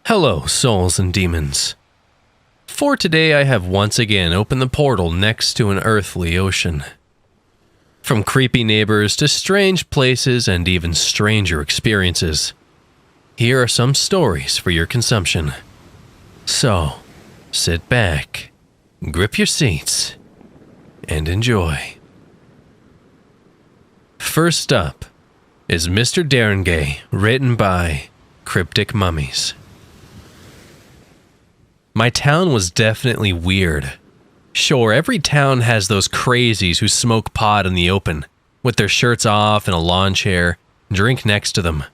Hello, souls and demons. For today, I have once again opened the portal next to an earthly ocean. From creepy neighbors to strange places and even stranger experiences, here are some stories for your consumption. So, sit back, grip your seats, and enjoy. First up is Mr. Darin Gay, written by CrypticMummies. My town was definitely weird. Sure, every town has those crazies who smoke pot in the open, with their shirts off in a lawn chair, drink next to them.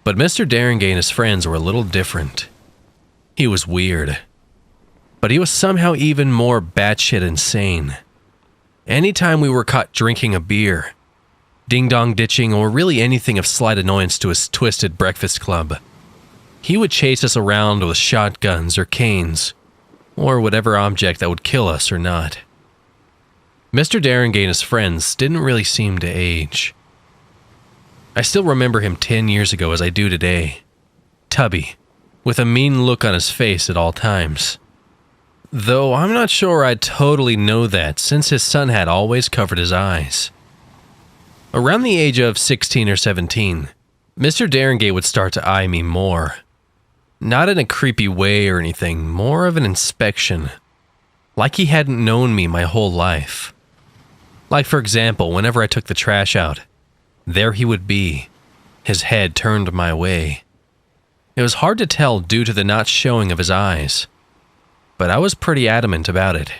But Mr. Darangay and his friends were a little different. He was weird. But he was somehow even more batshit insane. Anytime we were caught drinking a beer, ding-dong ditching, or really anything of slight annoyance to his twisted breakfast club, he would chase us around with shotguns or canes, or whatever object that would kill us or not. Mr. Darangay and his friends didn't really seem to age. I still remember him 10 years ago as I do today. Tubby, with a mean look on his face at all times. Though I'm not sure I'd totally know that since his sun hat always covered his eyes. Around the age of 16 or 17, Mr. Darangay would start to eye me more. Not in a creepy way or anything, more of an inspection. Like he hadn't known me my whole life. Like, for example, whenever I took the trash out, there he would be, his head turned my way. It was hard to tell due to the not showing of his eyes, but I was pretty adamant about it.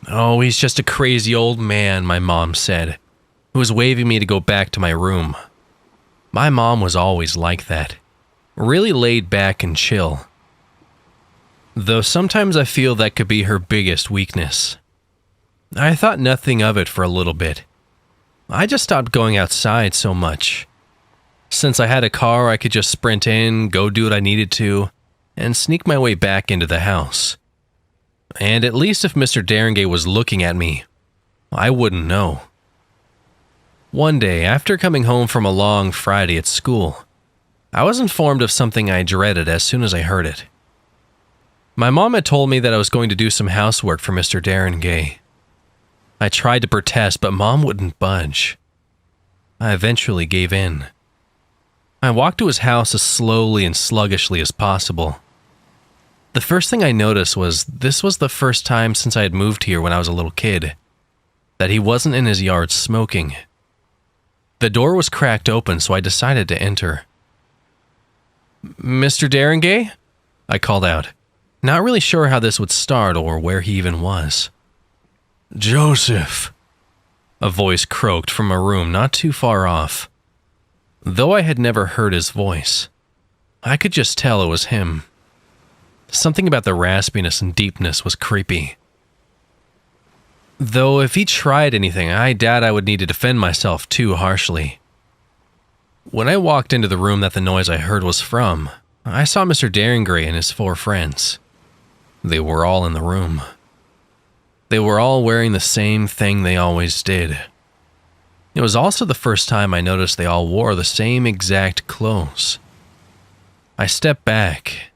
"Oh, he's just a crazy old man," my mom said, who was waving me to go back to my room. My mom was always like that. Really laid back and chill. Though sometimes I feel that could be her biggest weakness. I thought nothing of it for a little bit. I just stopped going outside so much. Since I had a car, I could just sprint in, go do what I needed to, and sneak my way back into the house. And at least if Mr. Darangay was looking at me, I wouldn't know. One day, after coming home from a long Friday at school, I was informed of something I dreaded as soon as I heard it. My mom had told me that I was going to do some housework for Mr. Darin Gay. I tried to protest, but Mom wouldn't budge. I eventually gave in. I walked to his house as slowly and sluggishly as possible. The first thing I noticed was this was the first time since I had moved here when I was a little kid that he wasn't in his yard smoking. The door was cracked open, so I decided to enter. "Mr. Darangay?" I called out, not really sure how this would start or where he even was. "Joseph," a voice croaked from a room not too far off. Though I had never heard his voice, I could just tell it was him. Something about the raspiness and deepness was creepy. Though if he tried anything, I doubt I would need to defend myself too harshly. When I walked into the room that the noise I heard was from, I saw Mr. Darangay and his 4 friends. They were all in the room. They were all wearing the same thing they always did. It was also the first time I noticed they all wore the same exact clothes. I stepped back.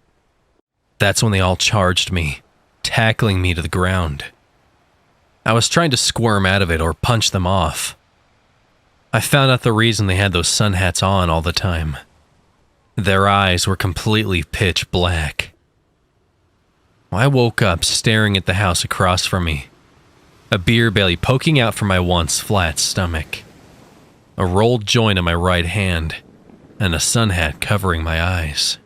That's when they all charged me, tackling me to the ground. I was trying to squirm out of it or punch them off. I found out the reason they had those sun hats on all the time. Their eyes were completely pitch black. I woke up staring at the house across from me, a beer belly poking out from my once flat stomach, a rolled joint in my right hand, and a sun hat covering my eyes.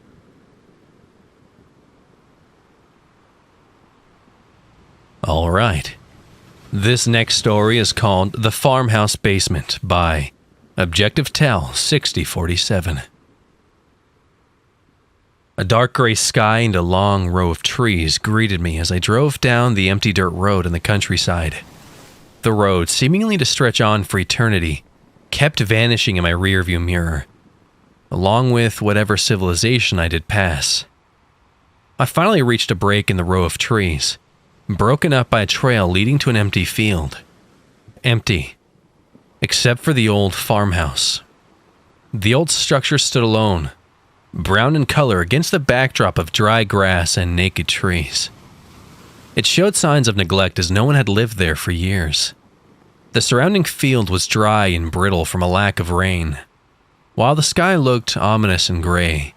All right. This next story is called The Farmhouse Basement by Objective Tell 6047. A dark gray sky and a long row of trees greeted me as I drove down the empty dirt road in the countryside. The road, seemingly to stretch on for eternity, kept vanishing in my rearview mirror, along with whatever civilization I did pass. I finally reached a break in the row of trees, broken up by a trail leading to an empty field. Empty, except for the old farmhouse. The old structure stood alone, brown in color against the backdrop of dry grass and naked trees. It showed signs of neglect as no one had lived there for years. The surrounding field was dry and brittle from a lack of rain, while the sky looked ominous and gray.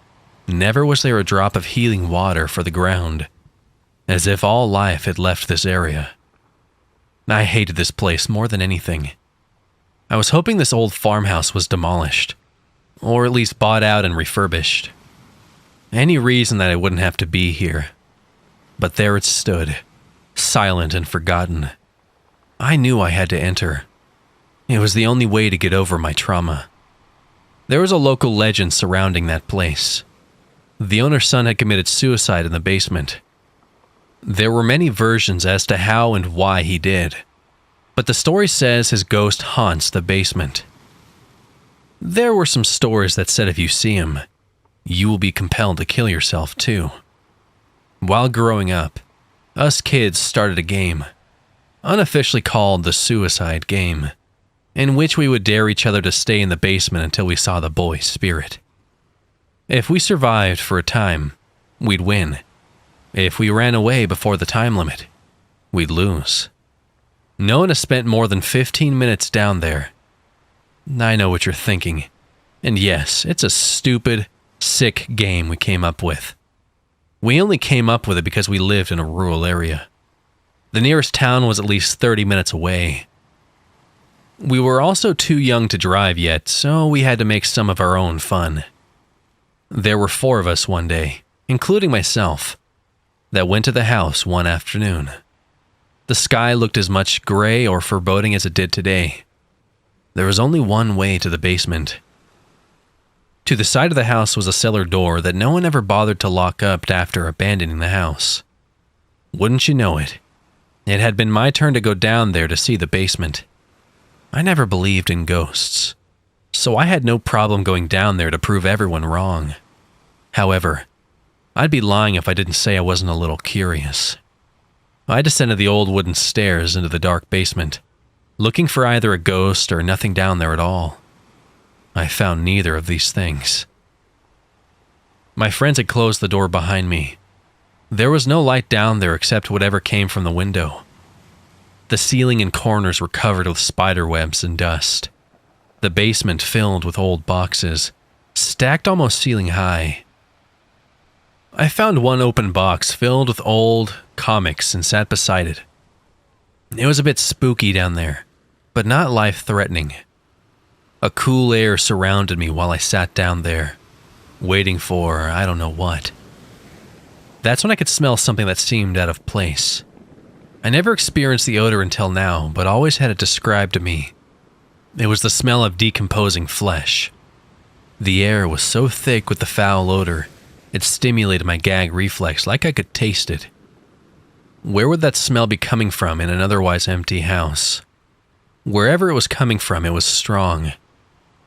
Never was there a drop of healing water for the ground, as if all life had left this area. I hated this place more than anything. I was hoping this old farmhouse was demolished, or at least bought out and refurbished. Any reason that I wouldn't have to be here. But there it stood, silent and forgotten. I knew I had to enter. It was the only way to get over my trauma. There was a local legend surrounding that place. The owner's son had committed suicide in the basement. There were many versions as to how and why he did, but the story says his ghost haunts the basement. There were some stories that said if you see him, you will be compelled to kill yourself too. While growing up, us kids started a game, unofficially called the suicide game, in which we would dare each other to stay in the basement until we saw the boy's spirit. If we survived for a time, we'd win. If we ran away before the time limit, we'd lose. No one has spent more than 15 minutes down there. I know what you're thinking. And yes, it's a stupid, sick game we came up with. We only came up with it because we lived in a rural area. The nearest town was at least 30 minutes away. We were also too young to drive yet, so we had to make some of our own fun. There were 4 of us one day, including myself, that went to the house one afternoon. The sky looked as much gray or foreboding as it did today. There was only one way to the basement. To the side of the house was a cellar door that no one ever bothered to lock up after abandoning the house. Wouldn't you know it? It had been my turn to go down there to see the basement. I never believed in ghosts, so I had no problem going down there to prove everyone wrong. However, I'd be lying if I didn't say I wasn't a little curious. I descended the old wooden stairs into the dark basement, looking for either a ghost or nothing down there at all. I found neither of these things. My friends had closed the door behind me. There was no light down there except whatever came from the window. The ceiling and corners were covered with spider webs and dust. The basement filled with old boxes, stacked almost ceiling high. I found one open box filled with old comics and sat beside it. It was a bit spooky down there, but not life-threatening. A cool air surrounded me while I sat down there, waiting for I don't know what. That's when I could smell something that seemed out of place. I never experienced the odor until now, but always had it described to me. It was the smell of decomposing flesh. The air was so thick with the foul odor, it stimulated my gag reflex like I could taste it. Where would that smell be coming from in an otherwise empty house? Wherever it was coming from, it was strong,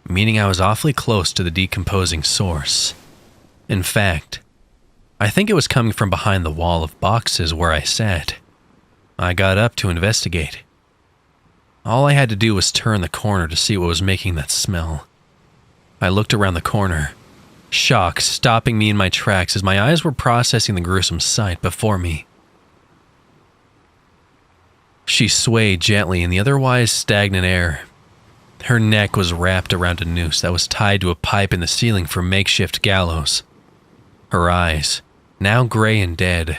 meaning I was awfully close to the decomposing source. In fact, I think it was coming from behind the wall of boxes where I sat. I got up to investigate. All I had to do was turn the corner to see what was making that smell. I looked around the corner, shock stopping me in my tracks as my eyes were processing the gruesome sight before me. She swayed gently in the otherwise stagnant air. Her neck was wrapped around a noose that was tied to a pipe in the ceiling for a makeshift gallows. Her eyes, now gray and dead,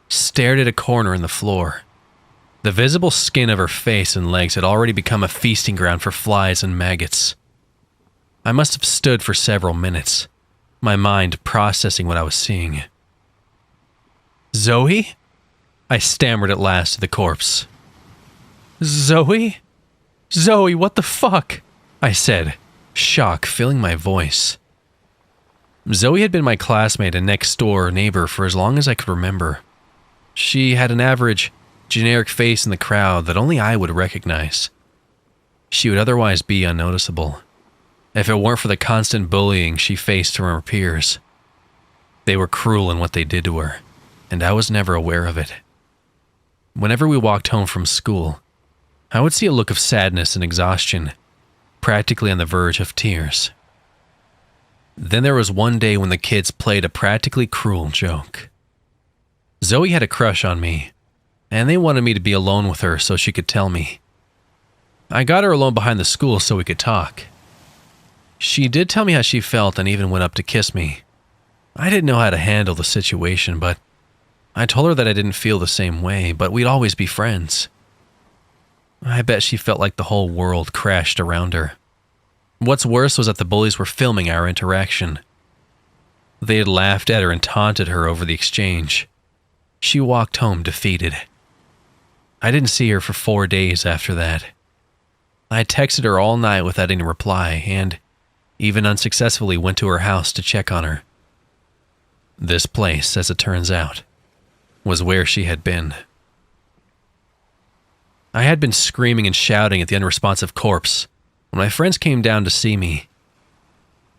stared at a corner in the floor. The visible skin of her face and legs had already become a feasting ground for flies and maggots. I must have stood for several minutes, my mind processing what I was seeing. "Zoe?" I stammered at last to the corpse. "Zoe? Zoe, what the fuck?" I said, shock filling my voice. Zoe had been my classmate and next-door neighbor for as long as I could remember. She had an average, generic face in the crowd that only I would recognize. She would otherwise be unnoticeable, if it weren't for the constant bullying she faced from her peers. They were cruel in what they did to her, and I was never aware of it. Whenever we walked home from school, I would see a look of sadness and exhaustion, practically on the verge of tears. Then there was one day when the kids played a practically cruel joke. Zoe had a crush on me, and they wanted me to be alone with her so she could tell me. I got her alone behind the school so we could talk. She did tell me how she felt and even went up to kiss me. I didn't know how to handle the situation, but I told her that I didn't feel the same way, but we'd always be friends. I bet she felt like the whole world crashed around her. What's worse was that the bullies were filming our interaction. They had laughed at her and taunted her over the exchange. She walked home defeated. I didn't see her for 4 days after that. I texted her all night without any reply and even unsuccessfully went to her house to check on her. This place, as it turns out, was where she had been. I had been screaming and shouting at the unresponsive corpse when my friends came down to see me.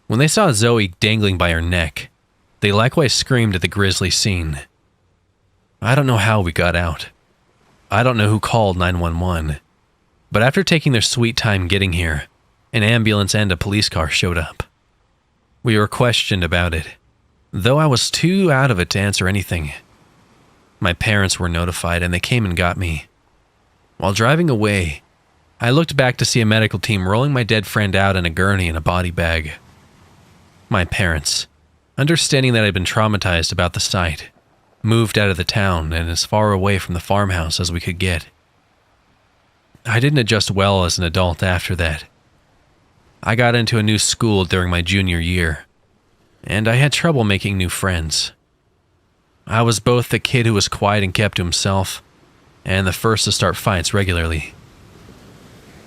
When they saw Zoe dangling by her neck, they likewise screamed at the grisly scene. I don't know how we got out. I don't know who called 911, but after taking their sweet time getting here, an ambulance and a police car showed up. We were questioned about it, though I was too out of it to answer anything. My parents were notified and they came and got me. While driving away, I looked back to see a medical team rolling my dead friend out in a gurney and a body bag. My parents, understanding that I'd been traumatized about the sight, moved out of the town and as far away from the farmhouse as we could get. I didn't adjust well as an adult after that. I got into a new school during my junior year, and I had trouble making new friends. I was both the kid who was quiet and kept to himself, and the first to start fights regularly.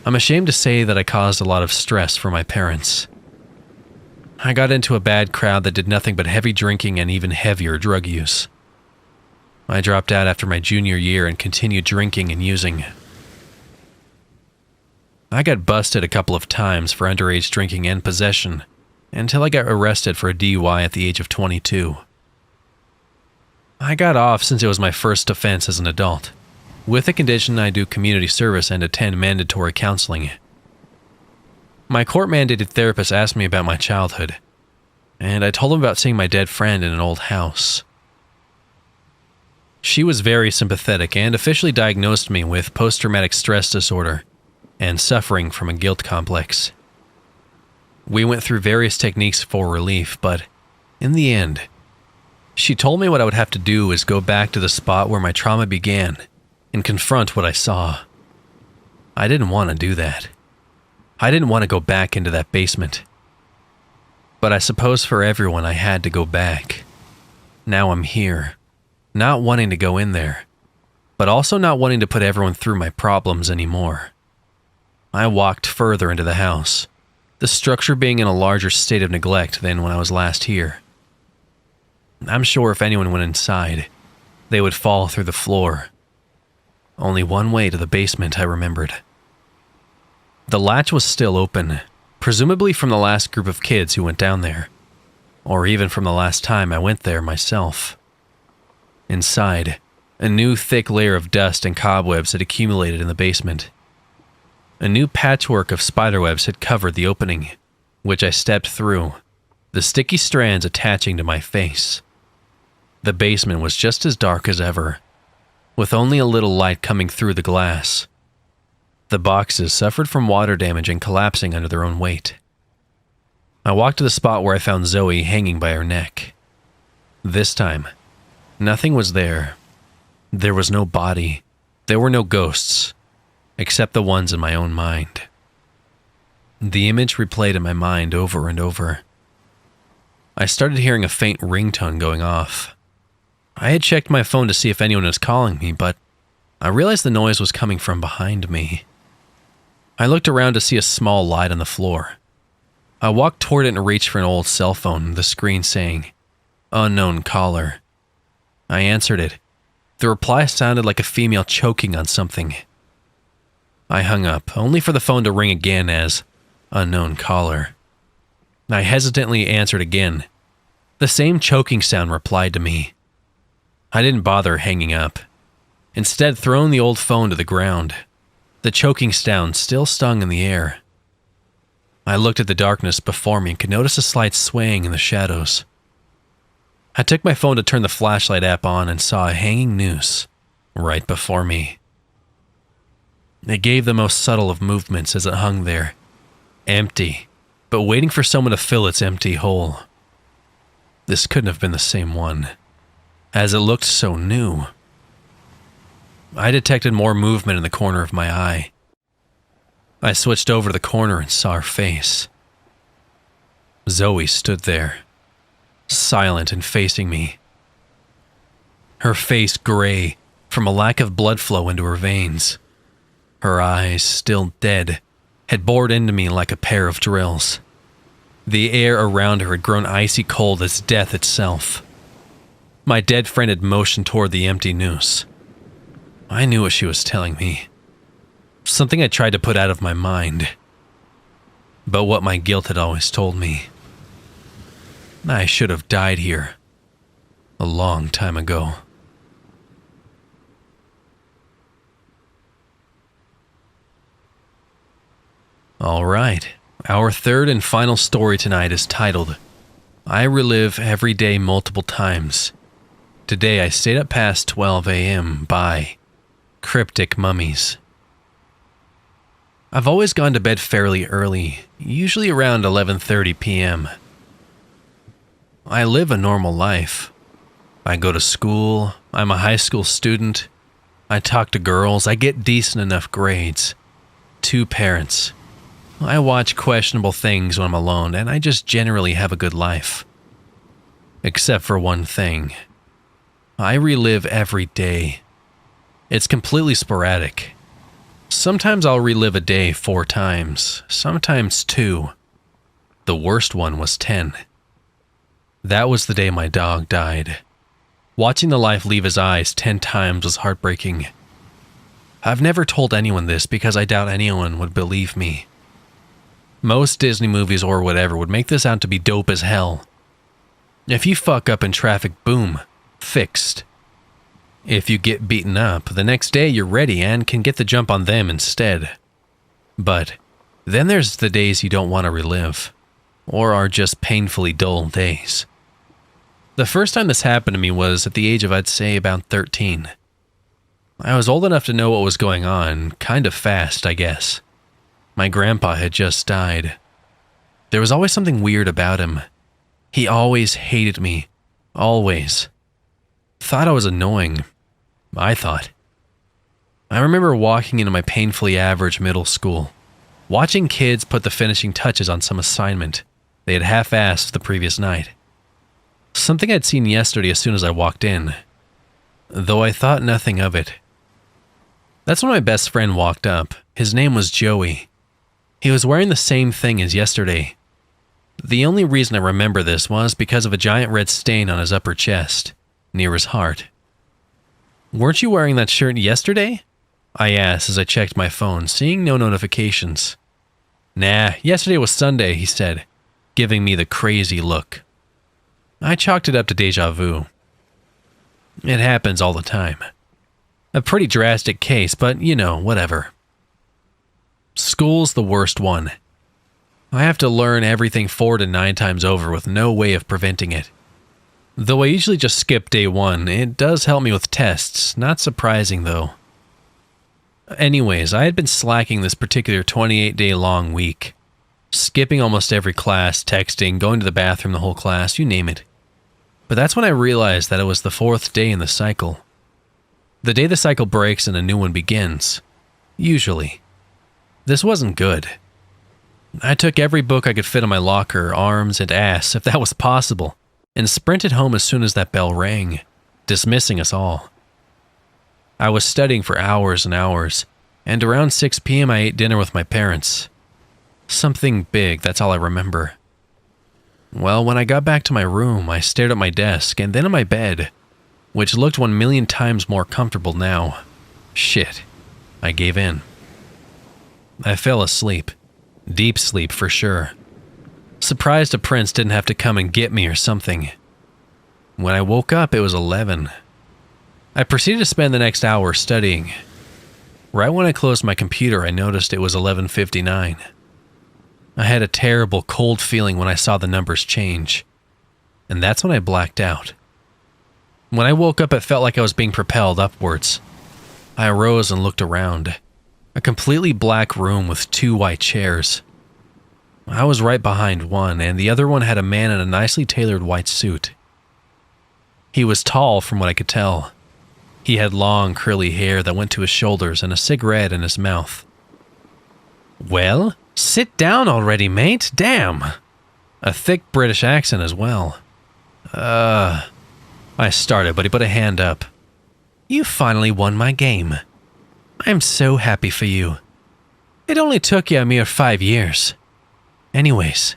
I'm ashamed to say that I caused a lot of stress for my parents. I got into a bad crowd that did nothing but heavy drinking and even heavier drug use. I dropped out after my junior year and continued drinking and using. I got busted a couple of times for underage drinking and possession until I got arrested for a DUI at the age of 22. I got off since it was my first offense as an adult, with the condition I do community service and attend mandatory counseling. My court-mandated therapist asked me about my childhood, and I told him about seeing my dead friend in an old house. She was very sympathetic and officially diagnosed me with post-traumatic stress disorder and suffering from a guilt complex. We went through various techniques for relief, but in the end, she told me what I would have to do is go back to the spot where my trauma began and confront what I saw. I didn't want to do that. I didn't want to go back into that basement. But I suppose for everyone I had to go back. Now I'm here, not wanting to go in there, but also not wanting to put everyone through my problems anymore. I walked further into the house, the structure being in a larger state of neglect than when I was last here. I'm sure if anyone went inside, they would fall through the floor. Only one way to the basement, I remembered. The latch was still open, presumably from the last group of kids who went down there, or even from the last time I went there myself. Inside, a new thick layer of dust and cobwebs had accumulated in the basement. A new patchwork of spiderwebs had covered the opening, which I stepped through, the sticky strands attaching to my face. The basement was just as dark as ever, with only a little light coming through the glass. The boxes suffered from water damage and collapsing under their own weight. I walked to the spot where I found Zoe hanging by her neck. This time, nothing was there. There was no body. There were no ghosts, except the ones in my own mind. The image replayed in my mind over and over. I started hearing a faint ringtone going off. I had checked my phone to see if anyone was calling me, but I realized the noise was coming from behind me. I looked around to see a small light on the floor. I walked toward it and reached for an old cell phone, the screen saying, "Unknown caller." I answered it. The reply sounded like a female choking on something. I hung up, only for the phone to ring again as "Unknown caller." I hesitantly answered again. The same choking sound replied to me. I didn't bother hanging up, instead throwing the old phone to the ground. The choking sound still stung in the air. I looked at the darkness before me and could notice a slight swaying in the shadows. I took my phone to turn the flashlight app on and saw a hanging noose right before me. It gave the most subtle of movements as it hung there, empty, but waiting for someone to fill its empty hole. This couldn't have been the same one, as it looked so new. I detected more movement in the corner of my eye. I switched over to the corner and saw her face. Zoe stood there, silent and facing me. Her face gray from a lack of blood flow into her veins. Her eyes, still dead, had bored into me like a pair of drills. The air around her had grown icy cold as death itself. My dead friend had motioned toward the empty noose. I knew what she was telling me. Something I tried to put out of my mind. But what my guilt had always told me. I should have died here a long time ago. Alright, our third and final story tonight is titled, I Relive Every Day Multiple Times. Today I stayed up past 12 a.m. by CrypticMummies. I've always gone to bed fairly early, usually around 11:30 p.m. I live a normal life. I go to school, I'm a high school student, I talk to girls, I get decent enough grades. 2 parents. I watch questionable things when I'm alone, and I just generally have a good life. Except for one thing. I relive every day. It's completely sporadic. Sometimes I'll relive a day 4 times, sometimes 2. The worst one was 10. That was the day my dog died. Watching the life leave his eyes 10 times was heartbreaking. I've never told anyone this because I doubt anyone would believe me. Most Disney movies or whatever would make this out to be dope as hell. If you fuck up in traffic, boom, fixed. If you get beaten up, the next day you're ready and can get the jump on them instead. But then there's the days you don't want to relive, or are just painfully dull days. The first time this happened to me was at the age of, I'd say, about 13. I was old enough to know what was going on, kind of fast, I guess. My grandpa had just died. There was always something weird about him. He always hated me. Always. Thought I was annoying. I thought. I remember walking into my painfully average middle school, watching kids put the finishing touches on some assignment they had half-assed the previous night. Something I'd seen yesterday as soon as I walked in, though I thought nothing of it. That's when my best friend walked up. His name was Joey. He was wearing the same thing as yesterday. The only reason I remember this was because of a giant red stain on his upper chest, near his heart. "Weren't you wearing that shirt yesterday?" I asked as I checked my phone, seeing no notifications. "Nah, yesterday was Sunday," he said, giving me the crazy look. I chalked it up to deja vu. It happens all the time. A pretty drastic case, but you know, whatever. School's the worst one. I have to learn everything 4 to 9 times over with no way of preventing it. Though I usually just skip day 1, it does help me with tests, not surprising though. Anyways, I had been slacking this particular 28-day long week. Skipping almost every class, texting, going to the bathroom the whole class, you name it. But that's when I realized that it was the 4th day in the cycle. The day the cycle breaks and a new one begins. Usually. This wasn't good. I took every book I could fit in my locker, arms and ass, if that was possible, and sprinted home as soon as that bell rang, dismissing us all. I was studying for hours and hours, and around 6 p.m. I ate dinner with my parents. Something big, that's all I remember. Well, when I got back to my room, I stared at my desk and then at my bed, which looked 1,000,000 times more comfortable now. Shit, I gave in. I fell asleep. Deep sleep for sure. Surprised a prince didn't have to come and get me or something. When I woke up, it was 11. I proceeded to spend the next hour studying. Right when I closed my computer, I noticed it was 11:59. I had a terrible cold feeling when I saw the numbers change, and that's when I blacked out. When I woke up, it felt like I was being propelled upwards. I arose and looked around. A completely black room with 2 white chairs. I was right behind one, and the other one had a man in a nicely tailored white suit. He was tall from what I could tell. He had long curly hair that went to his shoulders and a cigarette in his mouth. "Well, sit down already, mate, damn." A thick British accent as well. I started, but he put a hand up. "You finally won my game. I'm so happy for you. It only took you a mere 5 years. Anyways,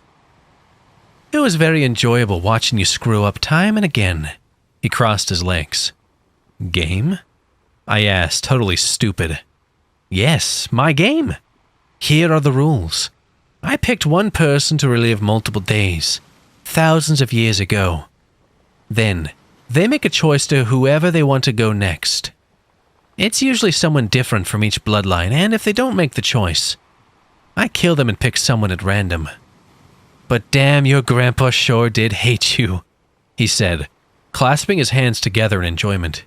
it was very enjoyable watching you screw up time and again." He crossed his legs. "Game?" I asked, totally stupid. "Yes, my game. Here are the rules. I picked one person to relive multiple days, thousands of years ago. Then, they make a choice to whoever they want to go next. It's usually someone different from each bloodline, and if they don't make the choice, I kill them and pick someone at random. But damn, your grandpa sure did hate you," he said, clasping his hands together in enjoyment.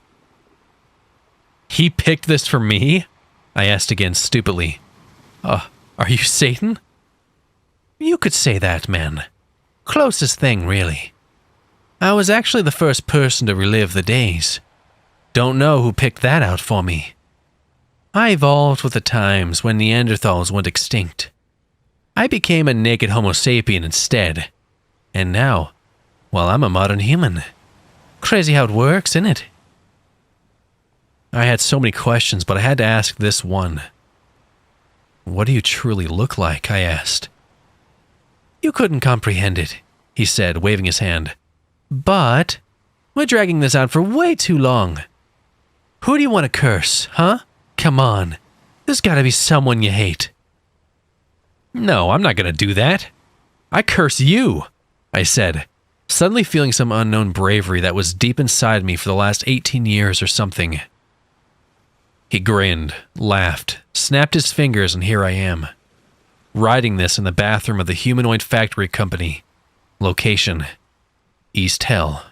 "He picked this for me?" I asked again stupidly. Are you Satan?" "You could say that, man. Closest thing, really. I was actually the first person to relive the days. Don't know who picked that out for me. I evolved with the times when Neanderthals went extinct. I became a naked Homo sapien instead. And now, well, I'm a modern human. Crazy how it works, isn't it?" I had so many questions, but I had to ask this one. "What do you truly look like?" I asked. "You couldn't comprehend it," he said, waving his hand. "But we're dragging this out for way too long. Who do you want to curse, huh? Come on. There's gotta be someone you hate." "No, I'm not gonna do that. I curse you," I said, suddenly feeling some unknown bravery that was deep inside me for the last 18 years or something. He grinned, laughed, snapped his fingers, and here I am. Writing this in the bathroom of the humanoid factory company. Location: East Hell.